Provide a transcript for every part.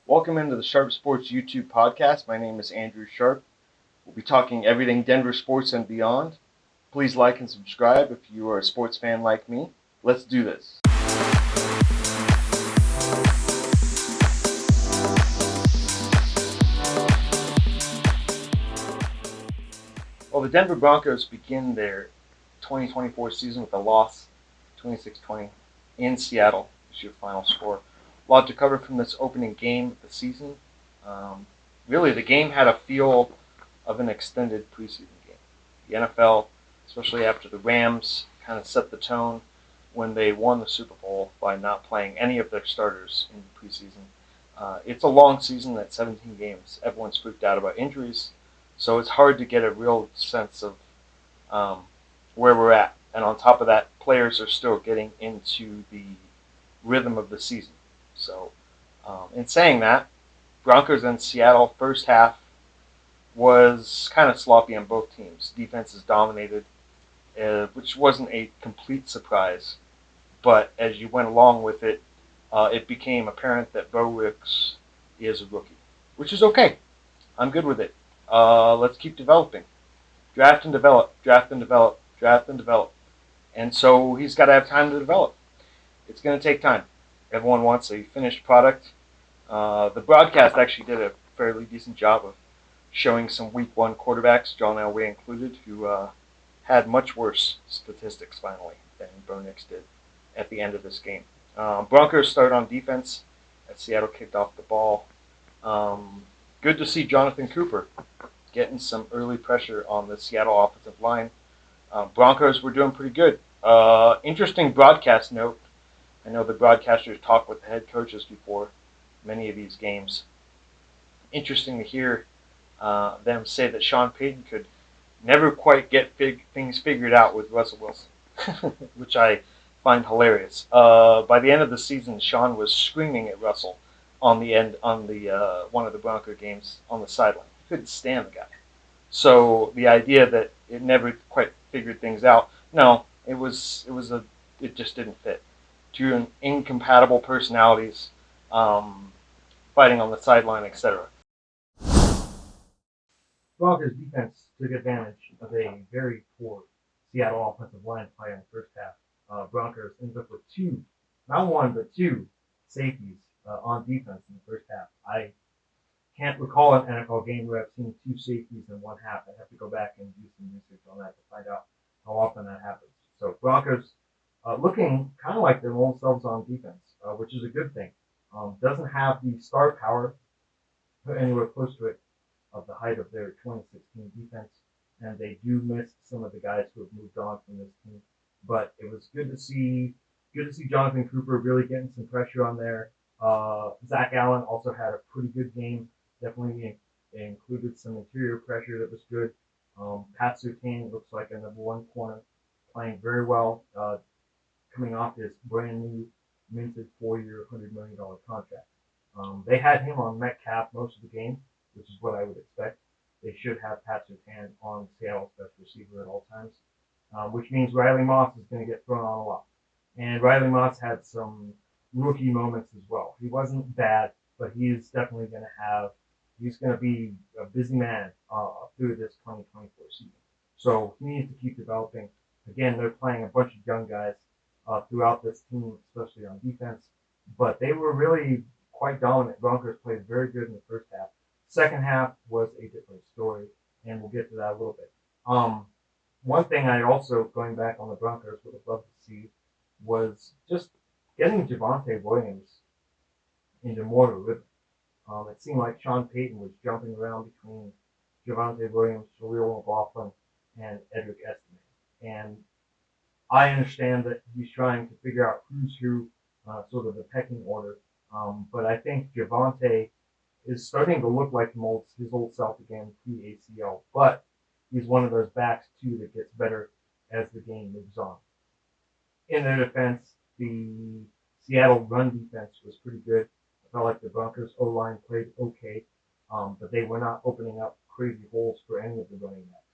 Welcome into the Sharp Sports YouTube podcast. My name is Andrew Sharp. We'll be talking everything Denver sports and beyond. Please like and subscribe if you are a sports fan like me. Let's do this. Well, the Denver Broncos begin their 2024 season with a loss, 26-20, in Seattle. Is your final score. A lot to cover from this opening game of the season. Really, the game had a feel of an extended preseason game. The NFL, especially after the Rams, kind of set the tone when they won the Super Bowl by not playing any of their starters in the preseason. It's a long season at 17 games. Everyone's freaked out about injuries, so it's hard to get a real sense of where we're at. And on top of that, players are still getting into the rhythm of the season. So, in saying that, Broncos and Seattle first half was kind of sloppy on both teams. Defenses dominated, which wasn't a complete surprise. But as you went along with it, it became apparent that Bo Ricks is a rookie, which is okay. I'm good with it. Let's keep developing. Draft and develop, draft and develop, draft and develop. And so he's got to have time to develop. It's going to take time. Everyone wants a finished product. The broadcast actually did a fairly decent job of showing some week one quarterbacks, John Elway included, who had much worse statistics finally than Bo Nix did at the end of this game. Broncos started on defense as Seattle kicked off the ball. Good to see Jonathan Cooper getting some early pressure on the Seattle offensive line. Broncos were doing pretty good. Interesting broadcast note. I know the broadcasters talk with the head coaches before many of these games. Interesting to hear them say that Sean Payton could never quite get things figured out with Russell Wilson, which I find hilarious. By the end of the season, Sean was screaming at Russell on the one of the Bronco games on the sideline. He couldn't stand the guy. So the idea that it never quite figured things out, no, it just didn't fit. Two incompatible personalities fighting on the sideline, etc. Broncos defense took advantage of a very poor Seattle offensive line play in the first half. Broncos ended up with not one, but two safeties on defense in the first half. I can't recall an NFL game where I've seen two safeties in one half. I have to go back and do some research on that to find out how often that happens. So Broncos looking kind of like their own selves on defense, which is a good thing. Doesn't have the star power anywhere close to it of the height of their 2016 defense, and they do miss some of the guys who have moved on from this team. But it was good to see Jonathan Cooper really getting some pressure on there. Zach Allen also had a pretty good game. Definitely included some interior pressure that was good. Pat Surtain looks like a number one corner, playing very well, coming off his brand new minted 4-year, $100 million contract. They had him on Metcalf most of the game, which is what I would expect. They should have Pat Surtain on Seattle's best receiver at all times, which means Riley Moss is going to get thrown on a lot. And Riley Moss had some rookie moments as well. He wasn't bad, but he's definitely he's going to be a busy man through this 2024 season. So he needs to keep developing. Again, they're playing a bunch of young guys throughout this team, especially on defense. But they were really quite dominant. Broncos played very good in the first half. Second half was a different story, and we'll get to that a little bit. One thing I also, going back on the Broncos, would have loved to see was just getting Javonte Williams into more of a rhythm. It seemed like Sean Payton was jumping around between Javonte Williams, Jaleel McLaughlin, and Edric Estime. And I understand that he's trying to figure out who's who, sort of the pecking order. But I think Javonte is starting to look like his old self again, pre-ACL. But he's one of those backs, too, that gets better as the game moves on. In their defense, the Seattle run defense was pretty good. I felt like the Broncos O-line played okay, but they were not opening up crazy holes for any of the running backs.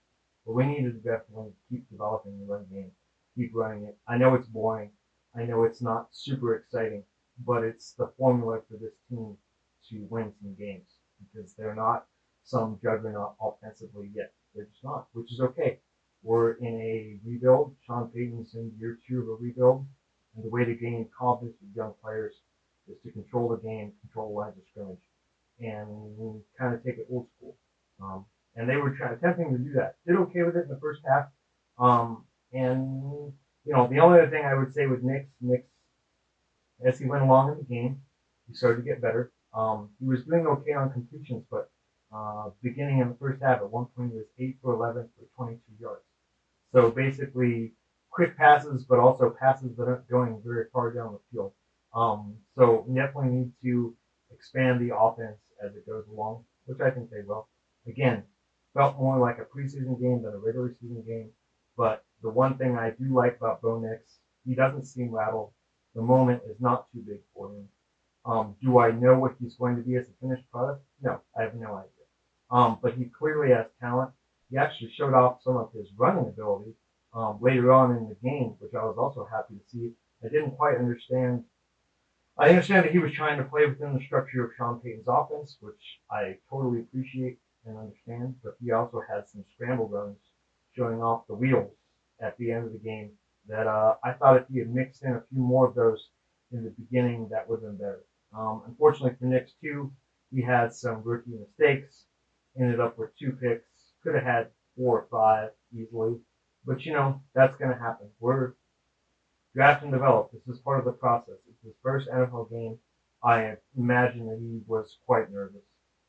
But we needed to definitely keep developing the run game, keep running it. I know it's boring. I know it's not super exciting, but it's the formula for this team to win some games because they're not some juggernaut offensively yet. They're just not, which is okay. We're in a rebuild. Sean Payton's in year 2 of a rebuild. And the way to gain confidence with young players is to control the game, control the lines of scrimmage, and kind of take it old school. And they were attempting to do that. Did okay with it in the first half. And the only other thing I would say with Nick, as he went along in the game, he started to get better. He was doing okay on completions, but beginning in the first half, at one point he was 8 for 11 for 22 yards. So basically, quick passes, but also passes that aren't going very far down the field. So definitely need to expand the offense as it goes along, which I think they will. Again, felt more like a preseason game than a regular season game. But the one thing I do like about Bo Nix, he doesn't seem rattled. The moment is not too big for him. Do I know what he's going to be as a finished product? No, I have no idea. But he clearly has talent. He actually showed off some of his running ability later on in the game, which I was also happy to see. I didn't quite understand. I understand that he was trying to play within the structure of Sean Payton's offense, which I totally appreciate and understand. But he also had some scramble runs showing off the wheels at the end of the game that I thought if he had mixed in a few more of those in the beginning, that would have been better. Unfortunately for Knicks too, he had some rookie mistakes, ended up with 2 picks, could have had 4 or 5 easily. But that's going to happen. We're draft and develop. This is part of the process. It's his first NFL game. I imagine that he was quite nervous,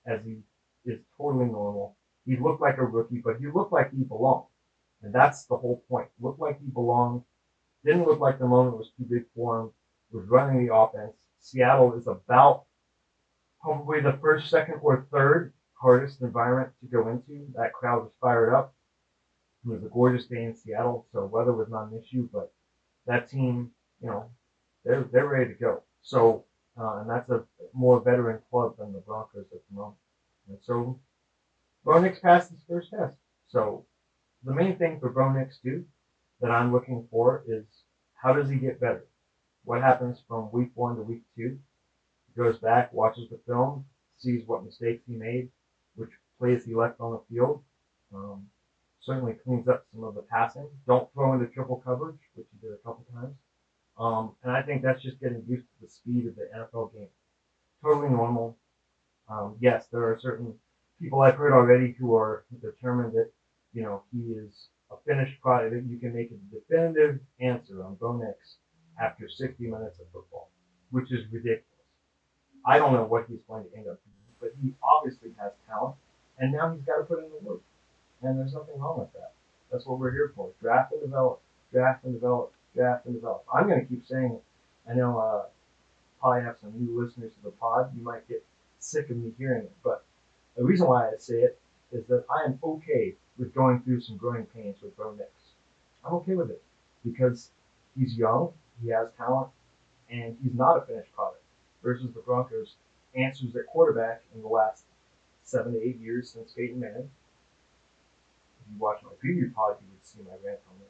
as he is totally normal. He looked like a rookie, but he looked like he belonged. And that's the whole point. Looked like he belonged. Didn't look like the moment was too big for him. Was running the offense. Seattle is about probably the first, second, or third hardest environment to go into. That crowd was fired up. It was a gorgeous day in Seattle, so weather was not an issue, but that team, they're ready to go. So, and that's a more veteran club than the Broncos at the moment. And so, Bo Nix passed his first test. So, the main thing for Bo Nix too that I'm looking for is how does he get better? What happens from week 1 to week 2? He goes back, watches the film, sees what mistakes he made, which plays he left on the field. Certainly cleans up some of the passing. Don't throw into triple coverage, which he did a couple times. And I think that's just getting used to the speed of the NFL game. Totally normal. Yes, there are certain people I've heard already who are determined that, he is a finished product, that you can make a definitive answer on Bo Nix after 60 minutes of football, which is ridiculous. I don't know what he's going to end up doing, but he obviously has talent, and now he's got to put in the work. And there's nothing wrong with that. That's what we're here for. Draft and develop, draft and develop, draft and develop. I'm going to keep saying it. I know probably have some new listeners to the pod. You might get sick of me hearing it. But the reason why I say it is that I am okay with going through some growing pains with Bo Nix. I'm okay with it because he's young, he has talent, and he's not a finished product. Versus the Broncos' answers at quarterback in the last 7 to 8 years since Peyton Manning. If you watch my preview pod, you would see my rant on this.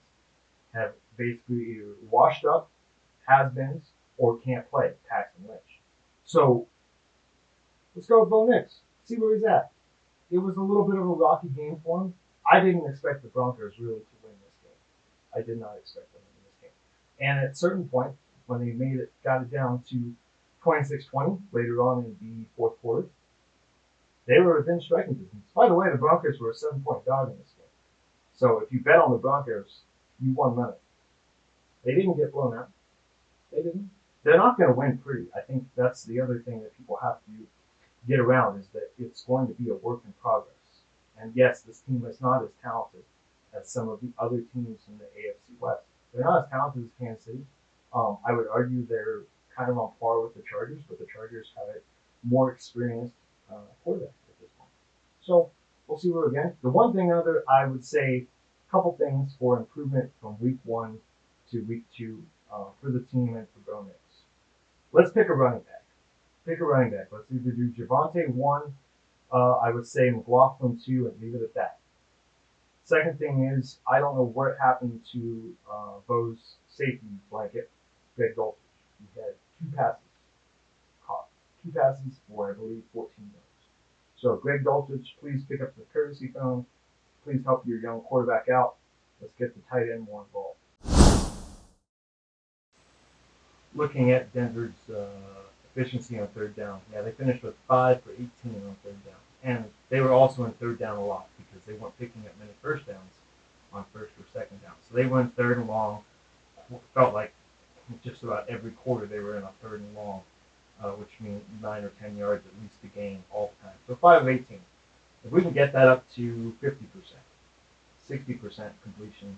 Have basically either washed up, has-beens, or can't play, Paxton Lynch. So let's go with Bo Nix. See where he's at. It was a little bit of a rocky game for him. I didn't expect the Broncos really to win this game. I did not expect them to win this game. And at a certain point, when they got it down to 26-20 later on in the fourth quarter, they were within striking distance. By the way, the Broncos were a 7-point dog in this game. So if you bet on the Broncos, you won money. They didn't get blown out. They didn't. They're not going to win pretty. I think that's the other thing that people have to get around is that it's going to be a work in progress. And yes, this team is not as talented as some of the other teams in the AFC West. They're not as talented as Kansas City. I would argue they're kind of on par with the Chargers, but the Chargers have a more experienced quarterback at this point. So we'll see where again. The one thing other I would say, a couple things for improvement from week 1 to week 2 for the team and for Bo Nix. Let's pick a running back. Let's either do Javonte 1, I would say McLaughlin 2, and leave it at that. Second thing is, I don't know what happened to Bo's safety blanket, Greg Dulcich. He had 2 passes caught, 2 passes for, I believe, 14 yards. So, Greg Dulcich, please pick up the courtesy phone. Please help your young quarterback out. Let's get the tight end more involved. Looking at Denver's efficiency on third down, yeah, they finished with 5 for 18 on third down. And they were also in third down a lot because they weren't picking up many first downs on first or second down. So they went third and long. It felt like just about every quarter they were in a third and long, which means 9 or 10 yards at least a game all the time. So 5 of 18. If we can get that up to 50%, 60% completion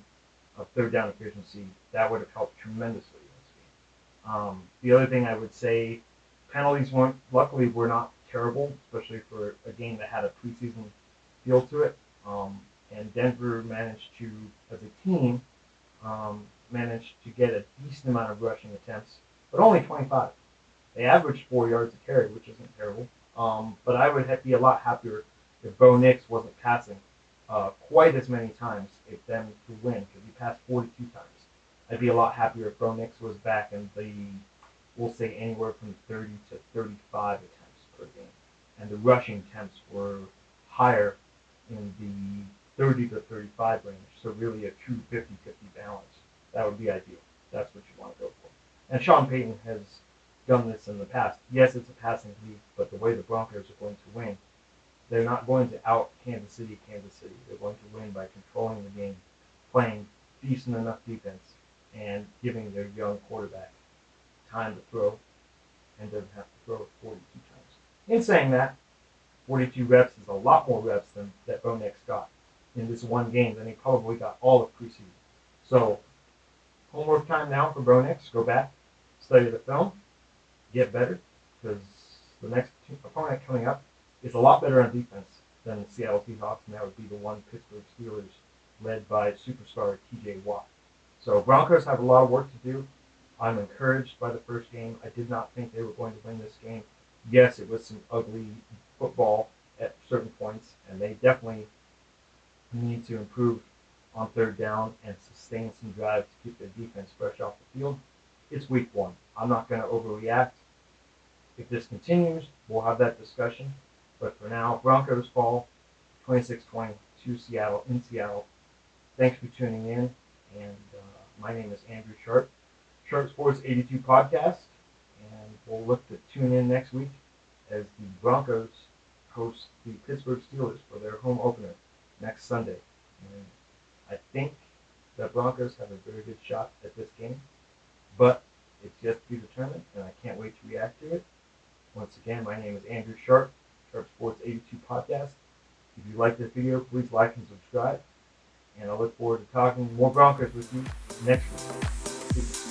of third down efficiency, that would have helped tremendously in this game. The other thing I would say, penalties luckily were not terrible, especially for a game that had a preseason feel to it. And Denver managed to, as a team, managed to get a decent amount of rushing attempts, but only 25. They averaged 4 yards a carry, which isn't terrible. But I would be a lot happier if Bo Nix wasn't passing quite as many times if them to win, because he passed 42 times. I'd be a lot happier if Bo Nix was back in the, we'll say, anywhere from 30 to 35 attempts per game. And the rushing attempts were higher in the 30 to 35 range, so really a true 50-50 balance. That would be ideal. That's what you want to go for. And Sean Payton has done this in the past. Yes, it's a passing league, but the way the Broncos are going to win, they're not going to out Kansas City. They're going to win by controlling the game, playing decent enough defense, and giving their young quarterback time to throw and doesn't have to throw it 42 times. In saying that, 42 reps is a lot more reps than that Bo Nix got in this one game than he probably got all of preseason. So, homework time now for Bo Nix. Go back, study the film, get better, because the next opponent coming up is a lot better on defense than the Seattle Seahawks, and that would be the one Pittsburgh Steelers led by superstar T.J. Watt. So Broncos have a lot of work to do. I'm encouraged by the first game. I did not think they were going to win this game. Yes, it was some ugly football at certain points, and they definitely need to improve on third down and sustain some drives to keep their defense fresh off the field. It's week 1. I'm not going to overreact. If this continues, we'll have that discussion. But for now, Broncos fall 26-20 to Seattle in Seattle. Thanks for tuning in. And my name is Andrew Sharp, Sharp Sports 82 podcast. And we'll look to tune in next week as the Broncos host the Pittsburgh Steelers for their home opener next Sunday. And I think the Broncos have a very good shot at this game, but it's yet to be determined, and I can't wait to react to it. Once again, my name is Andrew Sharp, Sharp Sports 82 podcast. If you like this video, please like and subscribe, and I look forward to talking more Broncos with you next week. Peace.